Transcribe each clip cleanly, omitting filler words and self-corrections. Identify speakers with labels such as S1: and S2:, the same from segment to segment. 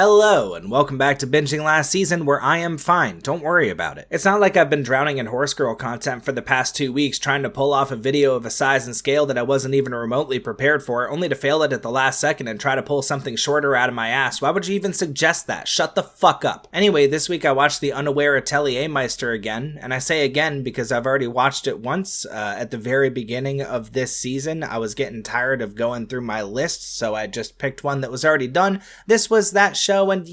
S1: Hello, and welcome back to Binging Last Season, where I am fine. Don't worry about it. It's not like I've been drowning in horse girl content for the past 2 weeks trying to pull off a video of a size and scale that I wasn't even remotely prepared for, only to fail it at the last second and try to pull something shorter out of my ass. Why would you even suggest that? Shut the fuck up. Anyway, this week I watched the unaware Atelier Meister again, and I say again because I've already watched it once at the very beginning of this season. I was getting tired of going through my list, so I just picked one that was already done. This was that show, and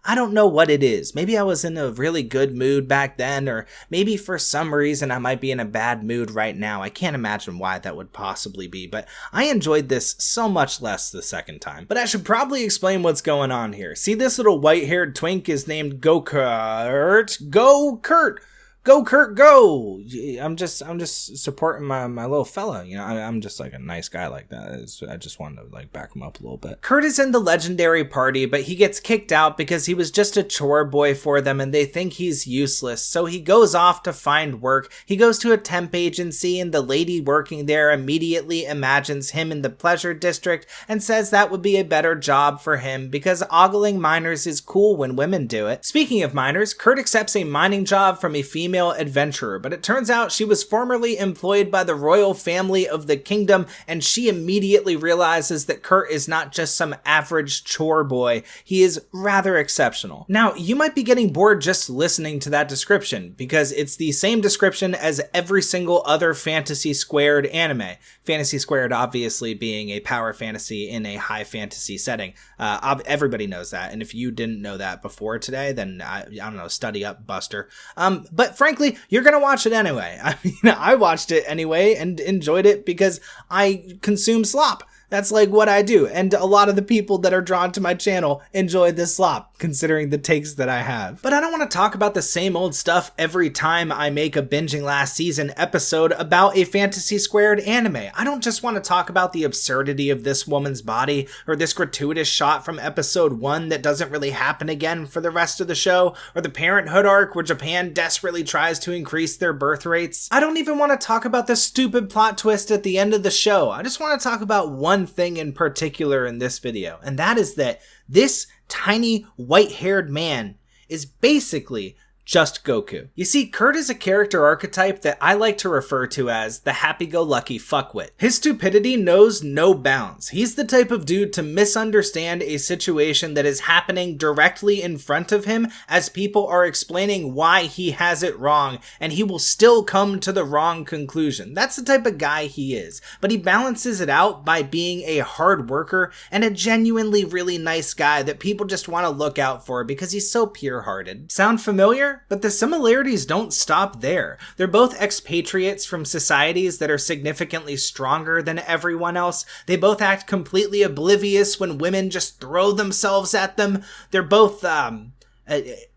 S1: I don't know what it is. Maybe I was in a really good mood back then, or maybe for some reason I might be in a bad mood right now. I can't imagine why that would possibly be, but I enjoyed this so much less the second time. But I should probably explain what's going on here. See, this little white-haired twink is named Goku. Go Kurt! Go Kurt, go! I'm just supporting my little fella. I'm just like a nice guy like that. I just wanted to back him up a little bit. Kurt is in the legendary party, but he gets kicked out because he was just a chore boy for them and they think he's useless. So he goes off to find work. He goes to a temp agency and the lady working there immediately imagines him in the pleasure district and says that would be a better job for him because ogling miners is cool when women do it. Speaking of miners, Kurt accepts a mining job from a female adventurer, but it turns out she was formerly employed by the royal family of the kingdom, and she immediately realizes that Kurt is not just some average chore boy. He is rather exceptional. Now, you might be getting bored just listening to that description, because it's the same description as every single other Fantasy Squared anime. Fantasy Squared obviously being a power fantasy in a high fantasy setting. Everybody knows that, and if you didn't know that before today, then I don't know, study up, Buster. But frankly, you're gonna watch it anyway. I mean, I watched it anyway and enjoyed it because I consume slop. That's like what I do, and a lot of the people that are drawn to my channel enjoy this slop, considering the takes that I have. But I don't want to talk about the same old stuff every time I make a Binging Last Season episode about a Fantasy Squared anime. I don't just want to talk about the absurdity of this woman's body, or this gratuitous shot from episode 1 that doesn't really happen again for the rest of the show, or the Parenthood arc where Japan desperately tries to increase their birth rates. I don't even want to talk about the stupid plot twist at the end of the show. I just want to talk about one thing in particular in this video, and that is that this tiny white-haired man is basically just Goku. You see, Kurt is a character archetype that I like to refer to as the happy-go-lucky fuckwit. His stupidity knows no bounds. He's the type of dude to misunderstand a situation that is happening directly in front of him as people are explaining why he has it wrong, and he will still come to the wrong conclusion. That's the type of guy he is, but he balances it out by being a hard worker and a genuinely really nice guy that people just want to look out for because he's so pure-hearted. Sound familiar? But the similarities don't stop there. They're both expatriates from societies that are significantly stronger than everyone else. They both act completely oblivious when women just throw themselves at them. They're both,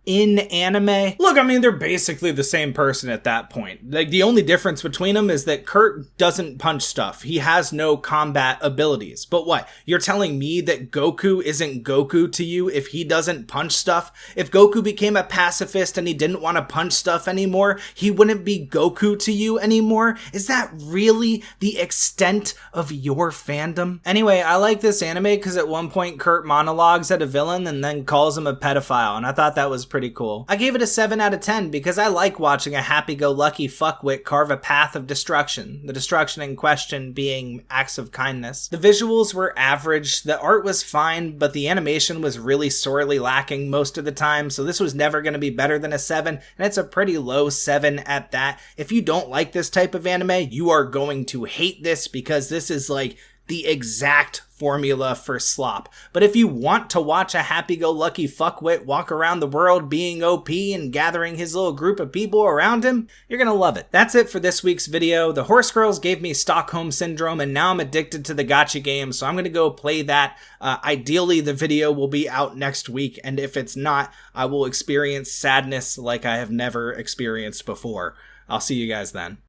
S1: in anime. Look, I mean, they're basically the same person at that point. The only difference between them is that Kurt doesn't punch stuff. He has no combat abilities. But what? You're telling me that Goku isn't Goku to you if he doesn't punch stuff? If Goku became a pacifist and he didn't want to punch stuff anymore, he wouldn't be Goku to you anymore? Is that really the extent of your fandom? Anyway, I like this anime because at one point Kurt monologues at a villain and then calls him a pedophile, and I thought that was pretty cool. I gave it a 7 out of 10 because I like watching a happy-go-lucky fuckwit carve a path of destruction, the destruction in question being acts of kindness. The visuals were average, the art was fine, but the animation was really sorely lacking most of the time, so this was never going to be better than a 7, and it's a pretty low 7 at that. If you don't like this type of anime, you are going to hate this because this is like the exact formula for slop. But if you want to watch a happy-go-lucky fuckwit walk around the world being OP and gathering his little group of people around him, you're gonna love it. That's it for this week's video. The horse girls gave me Stockholm Syndrome and now I'm addicted to the gacha game, so I'm gonna go play that. Ideally, the video will be out next week, and if it's not, I will experience sadness like I have never experienced before. I'll see you guys then.